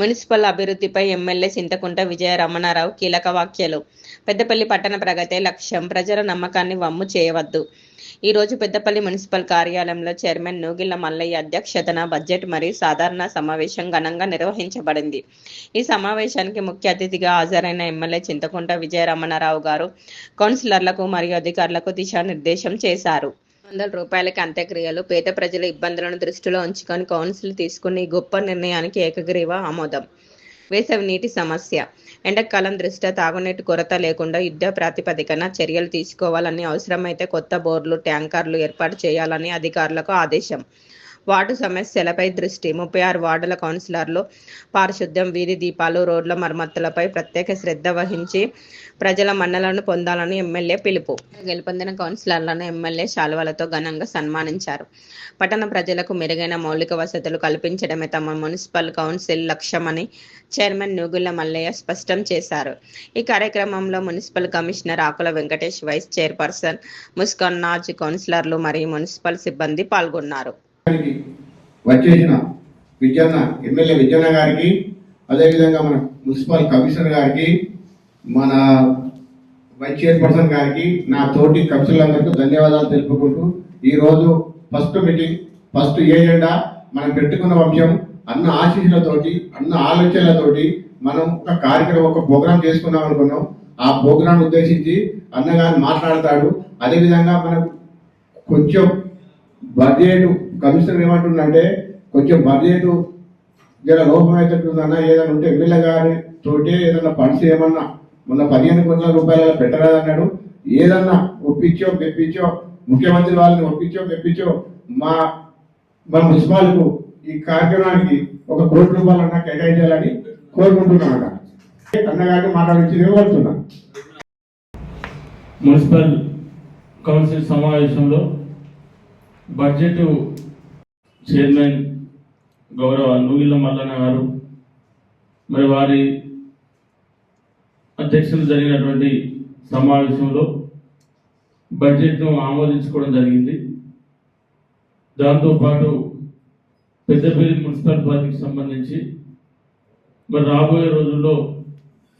Municipal అభివృద్ధిపై MLA Chintakunta విజయ రమణారావు కీలక వ్యాఖ్యలు. పెద్దపల్లి పట్టణ ప్రగతే లక్ష్యం, ప్రజల నమ్మకాన్ని వమ్ము చేయవద్దు. ఈ రోజు పెద్దపల్లి మున్సిపల్ కార్యాలయంలో చైర్మన్ నూగిళ్ల మల్లయ్య అధ్యక్షతన బడ్జెట్ మరియు సాధారణ సమావేశం ఘనంగా నిర్వహించబడింది. ఈ సమావేశానికి ముఖ్య అతిథిగా హాజరైన ఎమ్మెల్యే చింతకుంట విజయ రమణారావు గారు కౌన్సిలర్లకు మరియు అధికారులకు దిశానిర్దేశం చేశారు. రూపాయలకి అంత్యక్రియలు, పేద ప్రజల ఇబ్బందులను దృష్టిలో ఉంచుకొని కౌన్సిల్ తీసుకున్న ఈ గొప్ప నిర్ణయానికి ఏకగ్రీవ ఆమోదం. వేసవి నీటి సమస్య, ఎండాకాలం దృష్ట్యా తాగునీటి కొరత లేకుండా యుద్ధ ప్రాతిపదికన చర్యలు తీసుకోవాలని, అవసరమైతే కొత్త బోర్లు, ట్యాంకర్లు ఏర్పాటు చేయాలని అధికారులకు ఆదేశం. వార్డు సమస్యలపై దృష్టి, 36 వార్డుల కౌన్సిలర్లు పారిశుద్ధ్యం, వీధి దీపాలు, రోడ్ల మరమ్మతులపై ప్రత్యేక శ్రద్ధ వహించి ప్రజల మన్నలను పొందాలని ఎమ్మెల్యే పిలుపు. గెలుపొందిన కౌన్సిలర్లను ఎమ్మెల్యే శాలువలతో ఘనంగా సన్మానించారు. పట్టణ ప్రజలకు మెరుగైన మౌలిక వసతులు కల్పించడమే తమ మున్సిపల్ కౌన్సిల్ లక్ష్యమని చైర్మన్ నూగుళ్ల మల్లయ్య స్పష్టం చేశారు. ఈ కార్యక్రమంలో మున్సిపల్ కమిషనర్ ఆకుల వెంకటేష్, వైస్ చైర్పర్సన్ ముస్కాన్ నాజ్, కౌన్సిలర్లు మరియు మున్సిపల్ సిబ్బంది పాల్గొన్నారు. వచ్చేసిన ఎమ్మెల్యే విజయన్న గారికి, అదేవిధంగా మన మున్సిపల్ కమిషనర్ గారికి, మన వైస్ చైర్పర్సన్ గారికి, నా తోటి కౌన్సిలర్లకు ధన్యవాదాలు తెలుపుకుంటూ, ఈరోజు ఫస్ట్ మీటింగ్, ఫస్ట్ ఏజెండా మనం పెట్టుకున్న అంశం అన్న ఆశీస్సులతోటి, అన్న ఆలోచనలతోటి మనం ఒక కార్యక్రమం, ఒక ప్రోగ్రాం చేసుకున్నాం అనుకున్నాం. ఆ ప్రోగ్రాం ఉద్దేశించి అన్నగారు మాట్లాడతాడు. అదేవిధంగా మనకు కొంచెం బడ్జెట్ కమిషనర్ ఏమంటుందంటే కొంచెం బడ్జెట్ జర లోపం అవుతుందన్నా, ఏదైనా ఉంటే ఎమ్మెల్యే గారి తోటే ఏదన్నా ఫండ్స్ ఏమన్నా మొన్న 15 కోట్ల రూపాయల పెట్టరాదన్నాడు. ఏదన్నా ఒప్పించో మెప్పించో, ముఖ్యమంత్రి వాళ్ళని ఒప్పించో మెప్పించో మా మున్సిపాలిటీకు ఈ కార్యక్రమానికి 1 కోటి రూపాయలన్నా కేటాయించాలని కోరుకుంటున్నాను. అన్నగారిని మాట్లాడించి ఇవ్వబడుతున్నా. మున్సిపల్ కౌన్సిల్ సమావేశంలో బడ్జెట్ చైర్మన్ గౌరవ నూగిళ్ల మల్లన్న గారు మరి వారి అధ్యక్షతన జరిగినటువంటి సమావేశంలో బడ్జెట్ను ఆమోదించుకోవడం జరిగింది. దాంతోపాటు పెద్దపల్లి మున్సిపల్ పరిధికి సంబంధించి మరి రాబోయే రోజుల్లో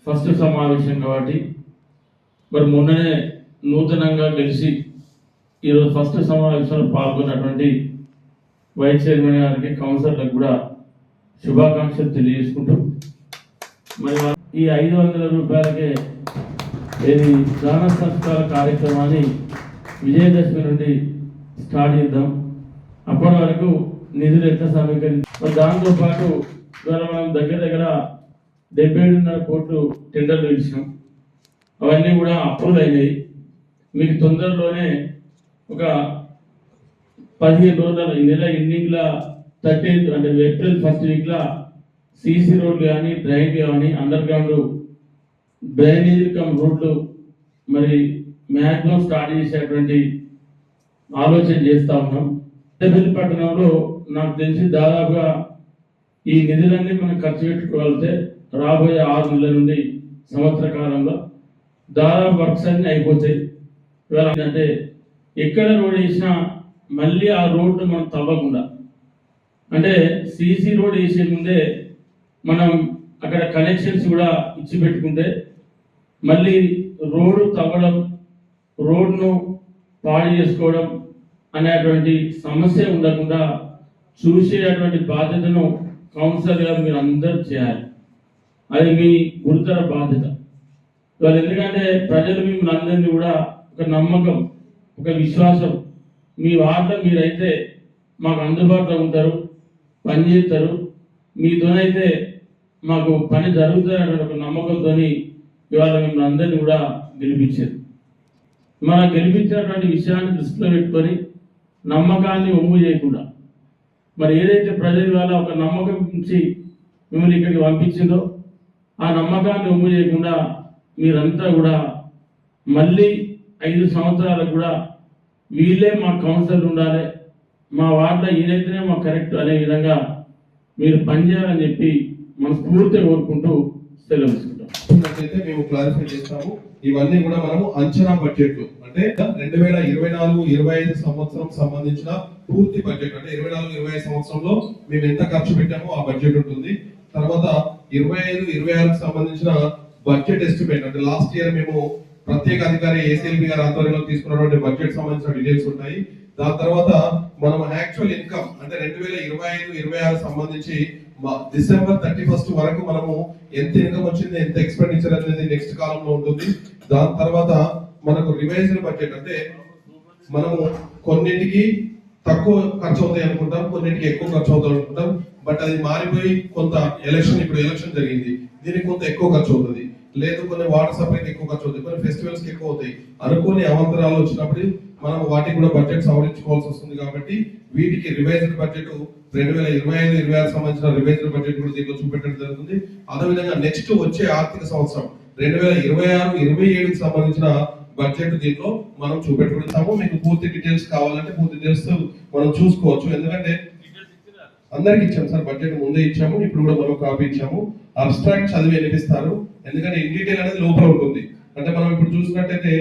ఫస్ట్ సమావేశం కాబట్టి మరి మొన్ననే నూతనంగా గెలిచి ఈరోజు ఫస్ట్ సమావేశంలో పాల్గొన్నటువంటి వైస్ చైర్మన్ గారికి, కౌన్సిలర్లకు కూడా శుభాకాంక్షలు తెలియజేసుకుంటూ మరి ఈ 500 రూపాయలకే ఏది దాన సంస్కార కార్యక్రమాన్ని విజయదశమి నుండి స్టార్ట్ చేద్దాం. అప్పటి వరకు నిధులు ఎట్లా సమీకరించి దాంతోపాటు ఇవాళ మనం దగ్గర 77.5 కోట్లు టెండర్లు ఇచ్చినాం. అవన్నీ కూడా అప్రూవ్ అయినాయి. మీకు తొందరలోనే ఒక 15 రోజుల ఈ నెల ఎండింగ్ల 13th అంటే ఏప్రిల్ ఫస్ట్ వీక్లో సీసీ రోడ్లు కానీ, డ్రైన్ కానీ, అండర్ గ్రౌండ్ డ్రైనేజ్ రోడ్లు మరి మ్యాక్సిమం స్టార్ట్ చేసేటువంటి ఆలోచన చేస్తూ ఉన్నాం. పెద్దపల్లి పట్టణంలో నాకు తెలిసి దాదాపుగా ఈ నిధులన్నీ మనం ఖర్చు పెట్టుకోగలిగితే రాబోయే 6 నెలల నుండి సంవత్సర కాలంలో దాదాపు వర్క్స్ అన్నీ అయిపోతాయి. ఇవాళ అంటే ఎక్కడ రోడ్ వేసినా మళ్ళీ ఆ రోడ్డు మనం తవ్వకుండా, అంటే సీసీ రోడ్ వేసే ముందే మనం అక్కడ కనెక్షన్స్ కూడా ఇచ్చి పెట్టుకుంటే మళ్ళీ రోడ్డు తవ్వడం, రోడ్ను పాడు చేసుకోవడం అనేటువంటి సమస్య ఉండకుండా చూసేటువంటి బాధ్యతను కౌన్సిలర్గా మీరు అందరూ చేయాలి. అది మీ గురుతర బాధ్యత. ఇవాళ ఎందుకంటే ప్రజలు మిమ్మల్ని అందరినీ కూడా ఒక నమ్మకం, ఒక విశ్వాసం, మీ వార్డులో మీరైతే మాకు అందుబాటులో ఉంటారు, పని చేస్తారు, మీతోనైతే మాకు పని జరుగుతుందనే ఒక నమ్మకంతో ఇవాళ మిమ్మల్ని అందరినీ కూడా గెలిపించారు. మనం గెలిపించినటువంటి విషయాన్ని దృష్టిలో పెట్టుకొని నమ్మకాన్ని ఒమ్ము చేయకుండా, మరి ఏదైతే ప్రజల వల్ల ఒక నమ్మకం నుంచి మిమ్మల్ని ఇక్కడికి పంపించిందో ఆ నమ్మకాన్ని ఒమ్ము చేయకుండా మీరంతా కూడా మళ్ళీ 5 సంవత్సరాలకు కూడా వీళ్ళే మా కౌన్సిలర్ ఉండాలి, మా వార్డులో ఈయనైతేనే మాకు కరెక్ట్ అనే విధంగా మీరు పనిచేయాలని చెప్పి మనస్ఫూర్తిగా కోరుకుంటూ సెలవు తీసుకుంటాం. మేము క్లారిఫై చేస్తాము. ఇవన్నీ కూడా మనము అంచనా బడ్జెట్లు అంటే 2024-25 సంవత్సరం సంబంధించిన పూర్తి బడ్జెట్, అంటే 24-25 సంవత్సరంలో మేము ఎంత ఖర్చు పెట్టామో ఆ బడ్జెట్ ఉంటుంది. తర్వాత 25-26 సంబంధించిన బడ్జెట్ ఎస్టిమేట్, అంటే లాస్ట్ ఇయర్ మేము ప్రత్యేక అధికారి ఏసీఎల్బీ గారి ఆధ్వర్యంలో తీసుకున్నటువంటి బడ్జెట్ సంబంధించిన డీటెయిల్స్ ఉంటాయి. దాని తర్వాత మనం యాక్చువల్ ఇన్కమ్ అంటే 2025-26 సంబంధించి డిసెంబర్ 31 వరకు మనము ఎంత ఇన్కమ్ వచ్చింది, ఎంత ఎక్స్పెండిచర్ అనేది నెక్స్ట్ కాలంలో ఉంటుంది. దాని తర్వాత మనకు రివైజ్డ్ బడ్జెట్, అంటే మనము కొన్నింటికి తక్కువ ఖర్చు అవుతాయి అనుకుంటాం, కొన్నింటికి ఎక్కువ ఖర్చు అవుతాయి అనుకుంటాం. బట్ అది మారిపోయి కొంత ఇప్పుడు ఎలక్షన్ జరిగింది, దీనికి కొంత ఎక్కువ ఖర్చు అవుతుంది, లేదు కొన్ని వాటర్ సప్లైకి ఎక్కువ ఖర్చు అవుతాయి, కొన్ని ఫెస్టివల్స్ కి ఎక్కువ అవుతాయి. అనుకోని అవంతరాలు వచ్చినప్పుడు మనం వాటికి కూడా బడ్జెట్ సవరించుకోవాల్సి వస్తుంది. కాబట్టి వీటికి రివైజ్డ్ బడ్జెట్ 2025-26 సంబంధించిన రివైజ్డ్ బడ్జెట్ కూడా దీంట్లో చూపెట్టడం జరుగుతుంది. అదేవిధంగా నెక్స్ట్ వచ్చే ఆర్థిక సంవత్సరం 2026-27 సంబంధించిన బడ్జెట్ దీంట్లో మనం చూపెట్టుకుంటాము. మీకు పూర్తి డీటెయిల్స్ కావాలంటే పూర్తి డీటెయిల్స్ మనం చూసుకోవచ్చు. ఎందుకంటే అందరికి ఇచ్చాము సార్, బడ్జెట్ ముందే ఇచ్చాము, ఇప్పుడు కూడా మనం కాపీ ఇచ్చాము. అబ్స్ట్రాక్ట్ చదివి వినిపిస్తారు, ఎందుకంటే ఇన్ డీటెయిల్ అనేది లోపల ఉంటుంది. అంటే మనం ఇప్పుడు చూసినట్టయితే